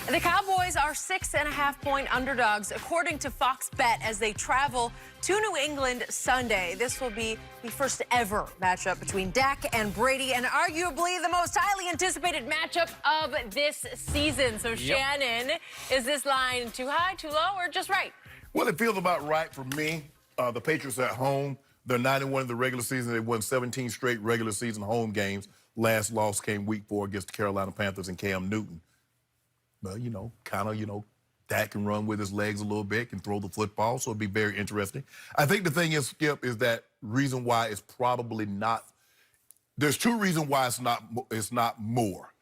The Cowboys are 6.5-point underdogs, according to Fox Bet, as they travel to New England Sunday. This will be the first ever matchup between Dak and Brady, and arguably the most highly anticipated matchup of this season. So, Shannon, is this line too high, too low, or just right? Well, it feels about right for me. The Patriots at home, they're 9-1 in the regular season. They won 17 straight regular season home games. Last loss came week 4 against the Carolina Panthers and Cam Newton. But, Dak can run with his legs a little bit, can throw the football, so it'll be very interesting. I think the thing is, Skip, is that reason why it's probably not – there's two reasons why it's not more.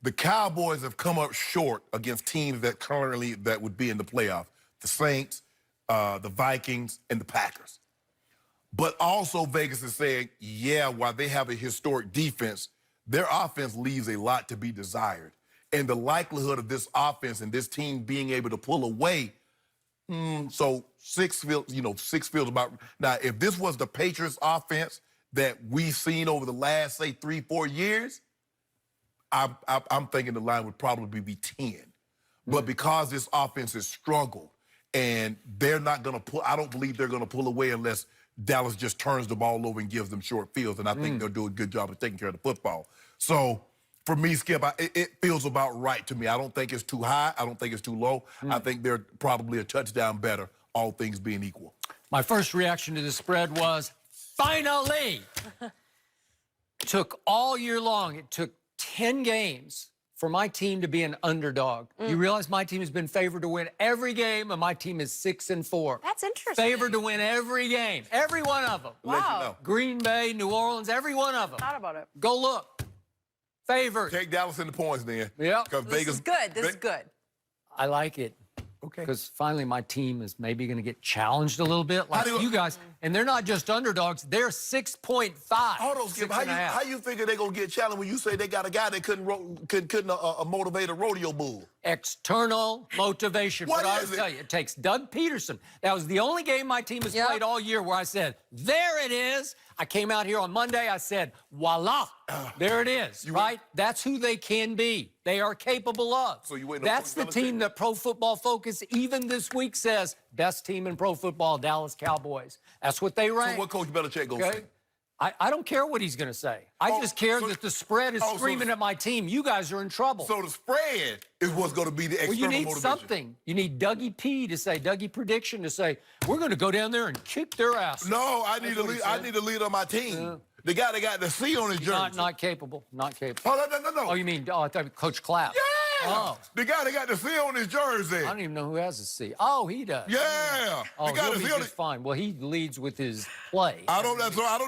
The Cowboys have come up short against teams that would be in the playoff, the Saints, the Vikings, and the Packers. But also Vegas is saying, yeah, while they have a historic defense, their offense leaves a lot to be desired. And the likelihood of this offense and this team being able to pull away, so six feels about. Now, if this was the Patriots offense that we've seen over the last, say, 3-4 years, I'm thinking the line would probably be 10. But because this offense has struggled and they're not going to pull, I don't believe they're going to pull away unless Dallas just turns the ball over and gives them short fields. And I think they'll do a good job of taking care of the football. So, for me, Skip, it feels about right to me. I don't think it's too high. I don't think it's too low. I think they're probably a touchdown better, all things being equal. My first reaction to the spread was, finally! Took all year long. It took 10 games for my team to be an underdog. You realize my team has been favored to win every game, and my team is 6-4. That's interesting. Favored to win every game. Every one of them. Wow. Let you know. Green Bay, New Orleans, every one of them. Thought about it. Go look. Favored. Take Dallas in the points then. Yeah. This is good. This is good. I like it. Okay. Because finally my team is maybe going to get challenged a little bit, like you guys. And they're not just underdogs. They're 6.5. Hold on, Skip. How you figure they're going to get challenged when you say they got a guy that couldn't motivate a rodeo bull? External motivation. What but I is will it? tell you, it takes Doug Peterson. That was the only game my team has played all year where I said, there it is. I came out here on Monday, I said, voila, there it is, right? That's who they can be. They are capable of. So you waiting on That's the team that Pro Football Focus even this week says, best team in pro football, Dallas Cowboys. That's what they rank. So what Coach Belichick going to say? I don't care what he's going to say. I just care that the spread is screaming at my team. You guys are in trouble. So the spread is what's going to be the external motivation. You need motivation. something. You need Dougie P to say, Dougie Prediction to say, we're going to go down there and kick their ass. No, I need a leader on my team. The guy that got the C on his jersey. Not capable. Not capable. Oh, no. Oh, you mean, I thought Coach Clapp. Yeah. Oh. The guy that got the C on his jersey. I don't even know who has a C. Oh, he does. Yeah. Oh, the guy he'll that's be just fine. Well, he leads with his play. I don't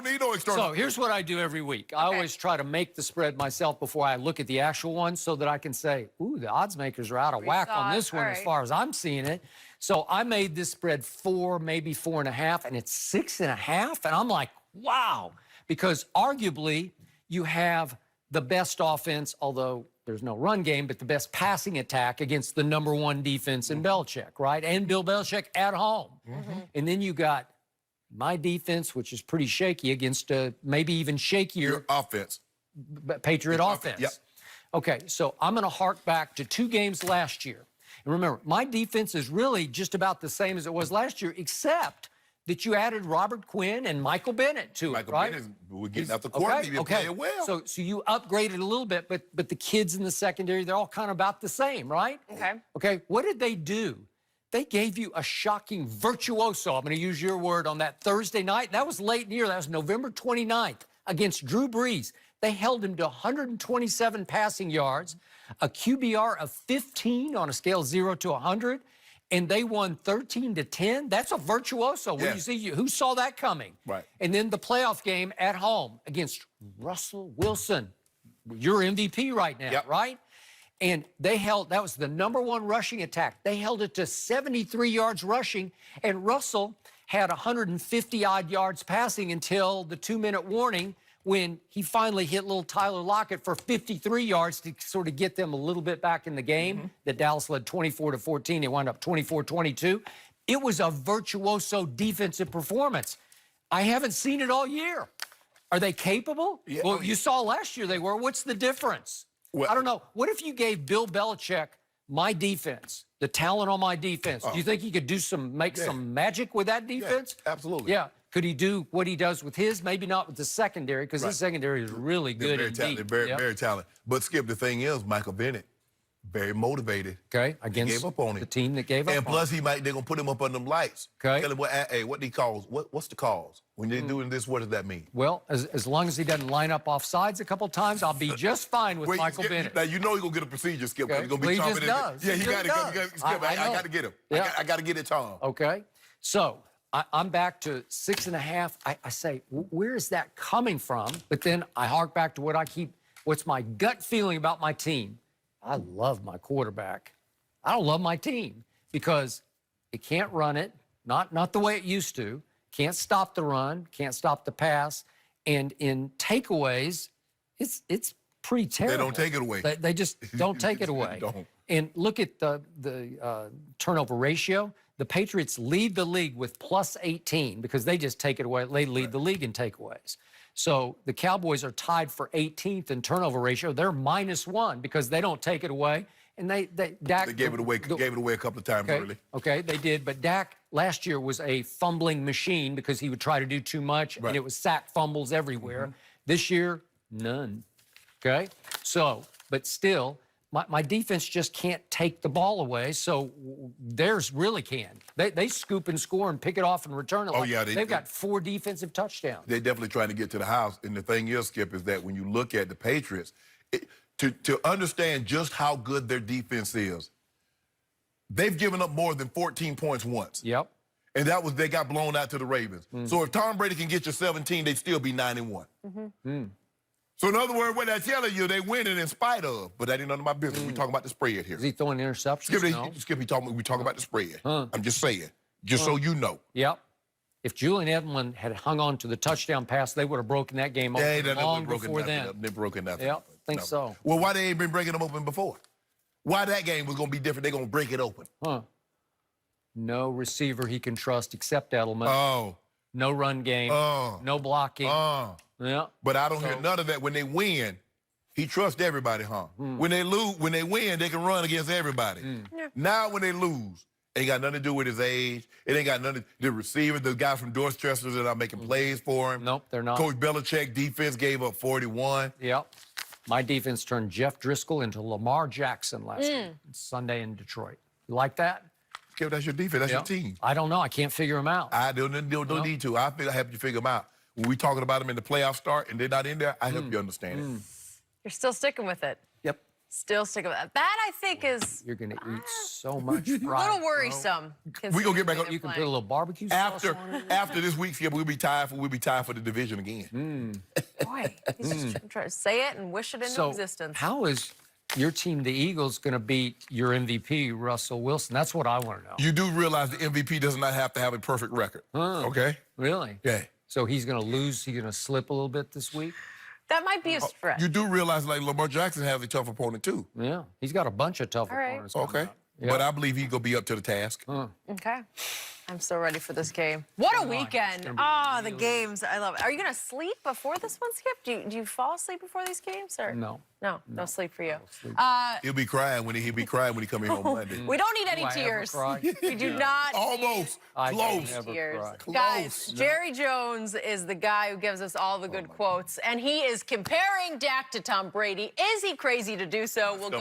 need no external. So here's what I do every week. I always try to make the spread myself before I look at the actual one so that I can say, ooh, the odds makers are out of whack on this one as far as I'm seeing it. So I made this spread 4, maybe 4.5, and it's 6.5. And I'm like, wow. Because arguably you have the best offense, although there's no run game, but the best passing attack against the #1 defense in Belichick, right? And Bill Belichick at home. And then you got my defense, which is pretty shaky against maybe even shakier Your offense. Patriot offense. Yep. Okay, so I'm going to hark back to 2 games last year. And remember, my defense is really just about the same as it was last year, except that you added Robert Quinn and Michael Bennett to it, right? Bennett, we're getting out the court. He's been playing well. So you upgraded a little bit, but the kids in the secondary, they're all kind of about the same, right? Okay, what did they do? They gave you a shocking virtuoso, I'm going to use your word, on that Thursday night. That was late in the year. That was November 29th against Drew Brees. They held him to 127 passing yards, a QBR of 15 on a scale of 0 to 100, and they won 13-10. That's a virtuoso. When you see who saw that coming? Right. And then the playoff game at home against Russell Wilson, your MVP right now, right? And they held, that was the #1 rushing attack. They held it to 73 yards rushing, and Russell had 150-odd yards passing until the 2-minute warning when he finally hit little Tyler Lockett for 53 yards to sort of get them a little bit back in the game. That Dallas led 24-14. They wound up 24-22. It was a virtuoso defensive performance. I haven't seen it all year. Are they capable? Yeah. Well, you saw last year they were. What's the difference? Well, I don't know. What if you gave Bill Belichick my defense, the talent on my defense, do you think he could do make some magic with that defense? Yeah, absolutely. Yeah. Could he do what he does with his? Maybe not with the secondary, because his secondary is really good Very and talented, deep. very talented. But Skip, the thing is, Michael Bennett, very motivated. Okay, against gave up on him. the team that gave up. And plus, they're gonna put him up on them lights. Okay. Tell him what they cause. What's the cause when they're doing this? What does that mean? Well, as long as he doesn't line up off sides a couple times, I'll be just fine with Michael Skip, Bennett. Now you know he's gonna get a procedure, Skip. Okay. He's gonna be Well, he chomping just at does. Yeah, He he just got does. to. Skip, I know. got to get him. Yeah. I got to get it, Tom. Okay, so I'm back to 6.5. I say, where is that coming from? But then I hark back to what's my gut feeling about my team. I love my quarterback. I don't love my team because it can't run it, not the way it used to. Can't stop the run, can't stop the pass, and in takeaways, it's pretty terrible. They don't take it away. They just don't take it away. Don't. And look at the turnover ratio. The Patriots lead the league with plus 18 because they just take it away. They lead the league in takeaways. So the Cowboys are tied for 18th in turnover ratio. They're -1 because they don't take it away. And Dak, They gave it away. Gave it away a couple of times early. Okay, they did. But Dak last year was a fumbling machine because he would try to do too much, and it was sack fumbles everywhere. This year, none. Okay, so but still, my defense just can't take the ball away. So theirs really can. They scoop and score and pick it off and return it. Oh, yeah, they've got 4 defensive touchdowns. They're definitely trying to get to the house. And the thing is, Skip, is that when you look at the Patriots, to understand just how good their defense is, they've given up more than 14 points once. Yep. And they got blown out to the Ravens. So if Tom Brady can get you 17, they'd still be 9-1. So in other words, what they're telling you, they winning in spite of. But that ain't none of my business. We talking about the spread here. Is he throwing interceptions? Skip, we talking about the spread. I'm just saying, so you know. Yep. If Julian Edelman had hung on to the touchdown pass, they would have broken that game open long before then. They've broken nothing. Yep, think so. Well, why they ain't been breaking them open before? Why that game was going to be different? They're going to break it open. No receiver he can trust except Edelman. Oh. No run game. No blocking. Yeah. But I don't hear none of that. When they win, he trusts everybody, huh? When they win, they can run against everybody. Now when they lose, ain't got nothing to do with his age. It ain't got nothing to the receiver, the guy from Dorchester that are making plays for him. Nope, they're not. Coach Belichick defense gave up 41. Yep. My defense turned Jeff Driscoll into Lamar Jackson last week, Sunday in Detroit. You like that? Skip, that's your defense. That's your team. I don't know. I can't figure them out. I don't need to. I help you figure them out. When we talking about them in the playoff start and they're not in there, I help you understand it. You're still sticking with it. Yep. Still sticking with it. That, I think, is You're going to eat so much a fried. little worrisome. We gonna get back up. You can put a little barbecue sauce on it. After this week, Skip, we'll be tied for the division again. Boy, he's just trying to say it and wish it into existence. How is your team, the Eagles, going to beat your MVP, Russell Wilson? That's what I want to know. You do realize the MVP does not have to have a perfect record. Okay? Really? Yeah. So he's going to lose, he's going to slip a little bit this week? That might be a stretch. You do realize, like, Lamar Jackson has a tough opponent, too. Yeah. He's got a bunch of tough opponents coming Okay. up. But I believe he's going to be up to the task. Okay. I'm so ready for this game. What a weekend. The games. I love it. Are you going to sleep before this one, Skip? Do you fall asleep before these games? Or? No. No sleep for you. He'll be crying when he come in on Monday. We don't need any Do I ever tears. cry? We do not Almost. I Close. never tears. cry. Guys, Jerry Jones is the guy who gives us all the good quotes, and he is comparing Dak to Tom Brady. Is he crazy to do so? We'll go.